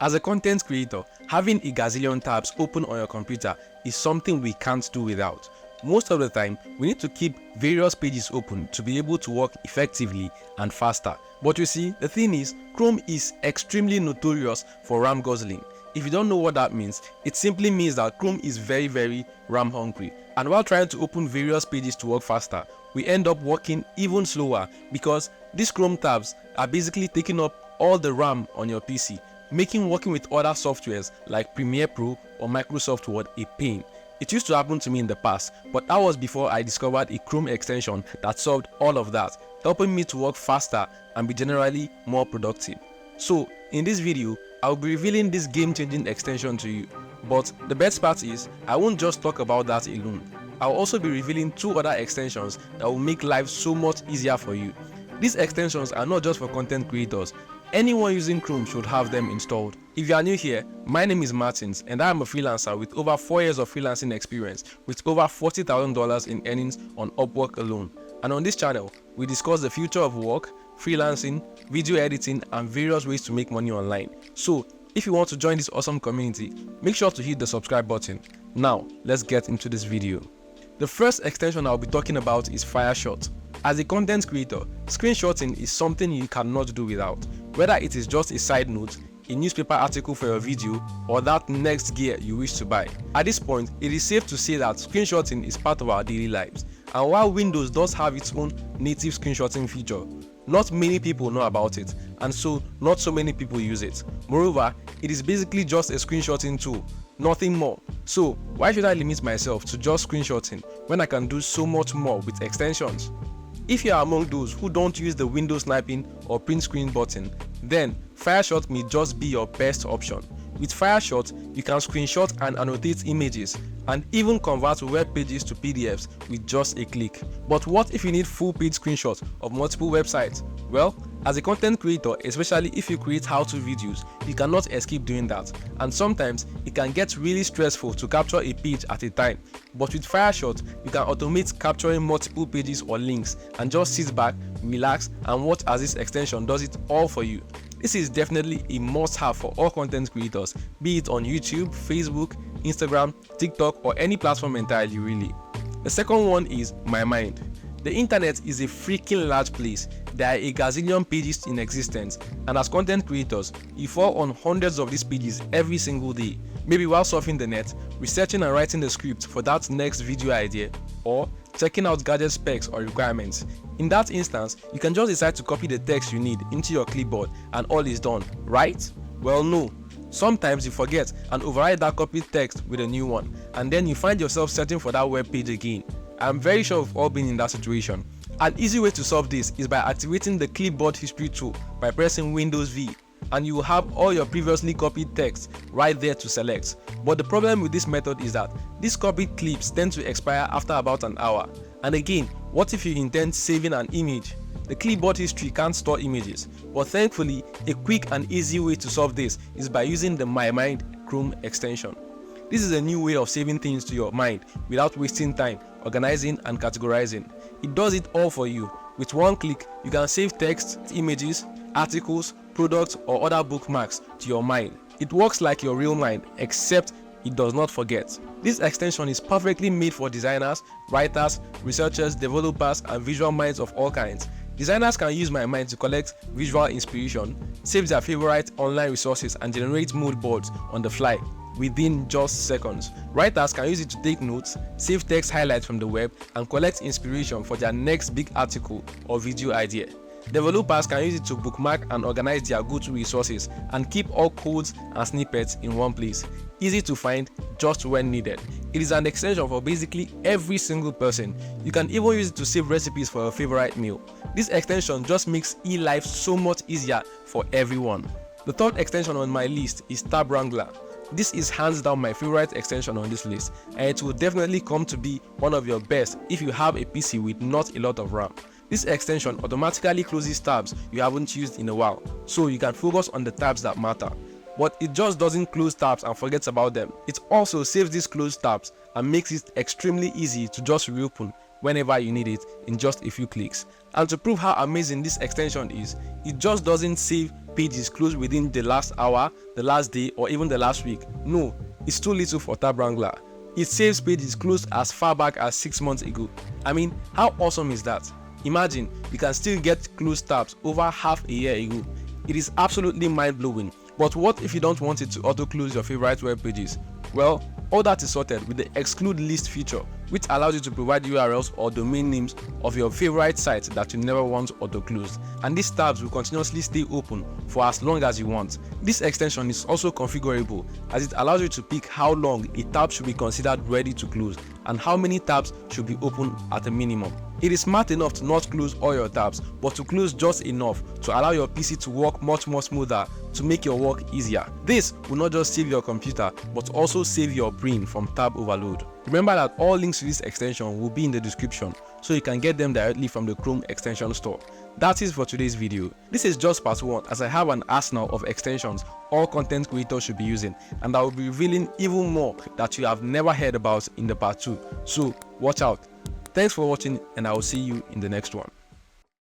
As a content creator, having a gazillion tabs open on your computer is something we can't do without. Most of the time, we need to keep various pages open to be able to work effectively and faster. But you see, the thing is, Chrome is extremely notorious for RAM guzzling. If you don't know what that means, it simply means that Chrome is very RAM hungry. And while trying to open various pages to work faster, we end up working even slower because these Chrome tabs are basically taking up all the RAM on your PC, making working with other softwares like Premiere Pro or Microsoft Word a pain. It used to happen to me in the past, but that was before I discovered a Chrome extension that solved all of that, helping me to work faster and be generally more productive. So, in this video, I'll be revealing this game-changing extension to you. But the best part is, I won't just talk about that alone. I'll also be revealing 2 other extensions that will make life so much easier for you. These extensions are not just for content creators. Anyone using Chrome should have them installed. If you are new here, my name is Martins and I am a freelancer with over 4 years of freelancing experience with over $40,000 in earnings on Upwork alone. And on this channel, we discuss the future of work, freelancing, video editing and various ways to make money online. So, if you want to join this awesome community, make sure to hit the subscribe button. Now, let's get into this video. The first extension I'll be talking about is FireShot. As a content creator, screenshotting is something you cannot do without. Whether it is just a side note, a newspaper article for your video, or that next gear you wish to buy. At this point, it is safe to say that screenshotting is part of our daily lives. And while Windows does have its own native screenshotting feature, not many people know about it, and so not so many people use it. Moreover, it is basically just a screenshotting tool, nothing more. So why should I limit myself to just screenshotting when I can do so much more with extensions? If you are among those who don't use the window sniping or print screen button, then FireShot may just be your best option. With FireShot, you can screenshot and annotate images and even convert web pages to PDFs with just a click. But what if you need full page screenshots of multiple websites? Well, as a content creator, especially if you create how-to videos, you cannot escape doing that. And sometimes it can get really stressful to capture a page at a time. But with FireShot, you can automate capturing multiple pages or links and just sit back, relax and watch as this extension does it all for you. This is definitely a must-have for all content creators, be it on YouTube, Facebook, Instagram, TikTok or any platform entirely really. The second one is My Mind. The internet is a freaking large place. There are a gazillion pages in existence, and as content creators, you fall on hundreds of these pages every single day. Maybe while surfing the net, researching and writing the script for that next video idea, or checking out gadget specs or requirements. In that instance, you can just decide to copy the text you need into your clipboard and all is done, right? Well, no. Sometimes you forget and override that copied text with a new one, and then you find yourself searching for that web page again. I'm very sure we've all been in that situation. An easy way to solve this is by activating the clipboard history tool by pressing Windows V, and you will have all your previously copied text right there to select. But the problem with this method is that these copied clips tend to expire after about an hour. And again, what if you intend saving an image? The clipboard history can't store images, but thankfully, a quick and easy way to solve this is by using the My Mind Chrome extension. This is a new way of saving things to your mind without wasting time organizing and categorizing. It does it all for you. With one click, you can save text, images, articles, products or other bookmarks to your mind. It works like your real mind, except it does not forget. This extension is perfectly made for designers, writers, researchers, developers and visual minds of all kinds. Designers can use My Mind to collect visual inspiration, save their favorite online resources and generate mood boards on the fly within just seconds. Writers can use it to take notes, save text highlights from the web and collect inspiration for their next big article or video idea. Developers can use it to bookmark and organize their go-to resources and keep all codes and snippets in one place. Easy to find just when needed. It is an extension for basically every single person. You can even use it to save recipes for your favorite meal. This extension just makes e-life so much easier for everyone. The third extension on my list is Tab Wrangler. This is hands down my favorite extension on this list, and it will definitely come to be one of your best if you have a PC with not a lot of RAM. This extension automatically closes tabs you haven't used in a while, so you can focus on the tabs that matter. But it just doesn't close tabs and forgets about them. It also saves these closed tabs and makes it extremely easy to just reopen whenever you need it in just a few clicks. And to prove how amazing this extension is, it just doesn't save pages closed within the last hour, the last day, or even the last week. No, it's too little for Tab Wrangler. It saves pages closed as far back as 6 months ago. I mean, how awesome is that? Imagine, you can still get closed tabs over half a year ago. It is absolutely mind-blowing. But what if you don't want it to auto-close your favorite web pages? Well, all that is sorted with the exclude list feature, which allows you to provide URLs or domain names of your favorite sites that you never want auto-closed, and these tabs will continuously stay open for as long as you want. This extension is also configurable, as it allows you to pick how long a tab should be considered ready to close and how many tabs should be open at a minimum. It is smart enough to not close all your tabs, but to close just enough to allow your PC to work much more smoother, to make your work easier. This will not just save your computer, but also save your brain from tab overload. Remember that all links to this extension will be in the description, so you can get them directly from the Chrome extension store. That is for today's video. This is just part 1, as I have an arsenal of extensions all content creators should be using, and I will be revealing even more that you have never heard about in the part 2. So watch out. Thanks for watching, and I will see you in the next one.